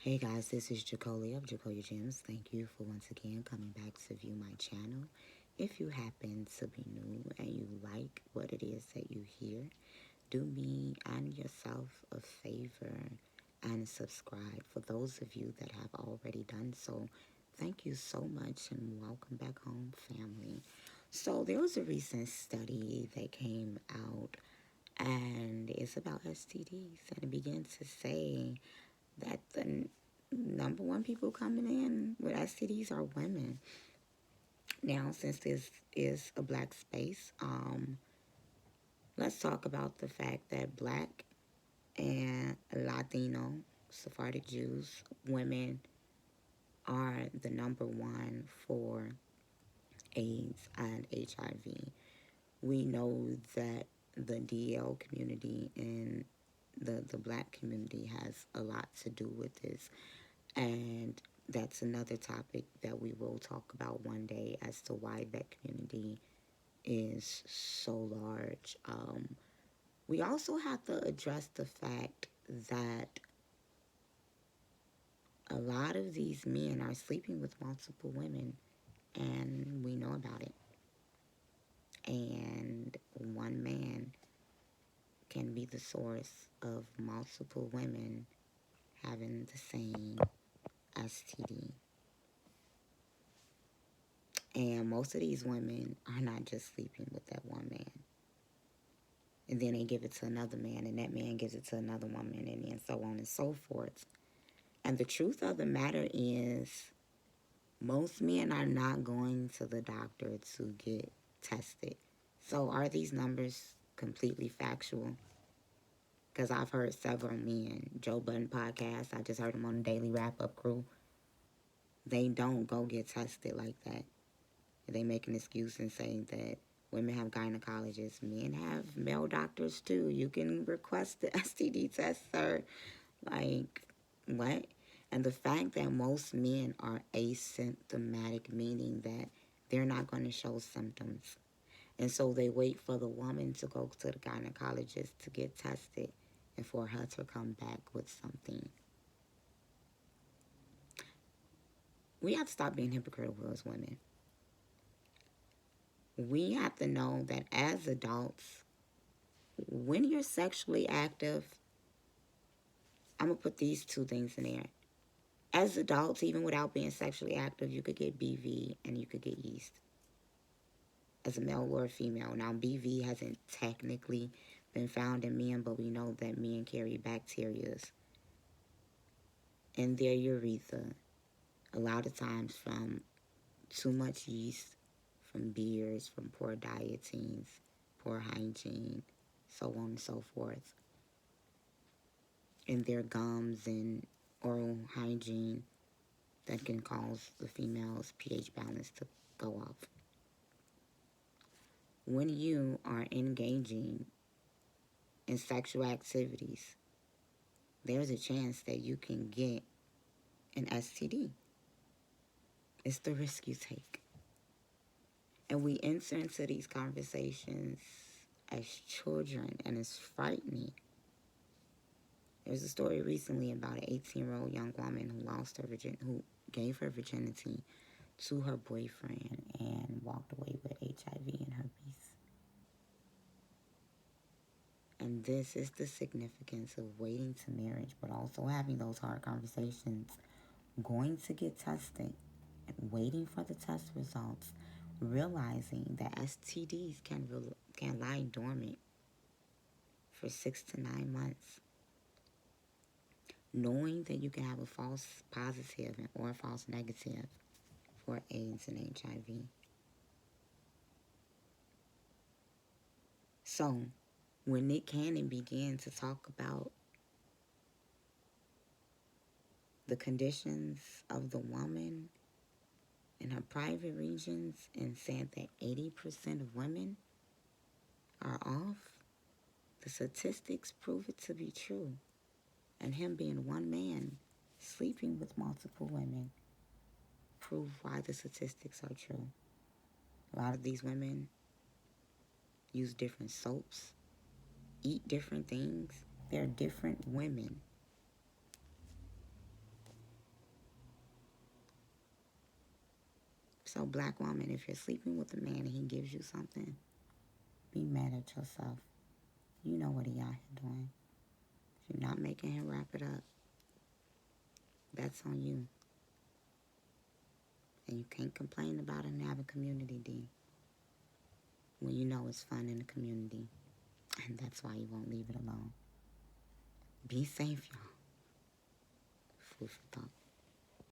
Hey guys, this is Jacolia of Jacolia Gems. Thank you for once again coming back to view my channel. If you happen to be new and you like what it is that you hear, do me and yourself a favor and subscribe. For those of you that have already done so, thank you so much and welcome back home, family. So there was a recent study that came out and it's about STDs, and it begins to say that the number one people coming in with STDs are women. Now, since this is a black space, let's talk about the fact that black and Latino, Sephardic Jews, women are the number one for AIDS and HIV. We know that the DL community and the black community has a lot to do with this. And that's another topic that we will talk about one day as to why that community is so large. We also have to address the fact that a lot of these men are sleeping with multiple women, and we know about it. And one man can be the source of multiple women having the same STD. And most of these women are not just sleeping with that one man. And then they give it to another man, and that man gives it to another woman, and then so on and so forth. And the truth of the matter is, most men are not going to the doctor to get tested. So are these numbers completely factual? Because I've heard several men, Joe Budden podcast, I just heard him on the Daily Wrap-Up Crew, they don't go get tested like that. They make an excuse and say that women have gynecologists. Men have male doctors too. You can request the STD test, sir. Like, what? And the fact that most men are asymptomatic, meaning that they're not going to show symptoms. And so they wait for the woman to go to the gynecologist to get tested and for her to come back with something. We have to stop being hypocritical as women. We have to know that as adults, when you're sexually active, I'm going to put these two things in there. As adults, even without being sexually active, you could get BV and you could get yeast as a male or a female. Now, BV hasn't technically been found in men, but we know that men carry bacteria in their urethra a lot of times from too much yeast, from beers, from poor dietings, poor hygiene, so on and so forth. In their gums and oral hygiene that can cause the female's pH balance to go off. When you are engaging in sexual activities, there's a chance that you can get an STD. It's the risk you take. And we enter into these conversations as children, and it's frightening. There's a story recently about an 18-year-old young woman who gave her virginity to her boyfriend and walked away with HIV and herpes. And this is the significance of waiting to marriage, but also having those hard conversations, going to get tested, and waiting for the test results, realizing that STDs can lie dormant for 6 to 9 months. Knowing that you can have a false positive or a false negative for AIDS and HIV. So, when Nick Cannon began to talk about the conditions of the woman in her private regions and said that 80% of women are off, the statistics prove it to be true. And him being one man sleeping with multiple women prove why the statistics are true. A lot of these women use different soaps, eat different things. They're different women. So, black woman, if you're sleeping with a man and he gives you something, be mad at yourself. You know what he out here doing. If you're not making him wrap it up, that's on you. And you can't complain about it and have a community, D, when you know it's fun in the community. And that's why you won't leave it alone. Be safe, y'all. Food for thought.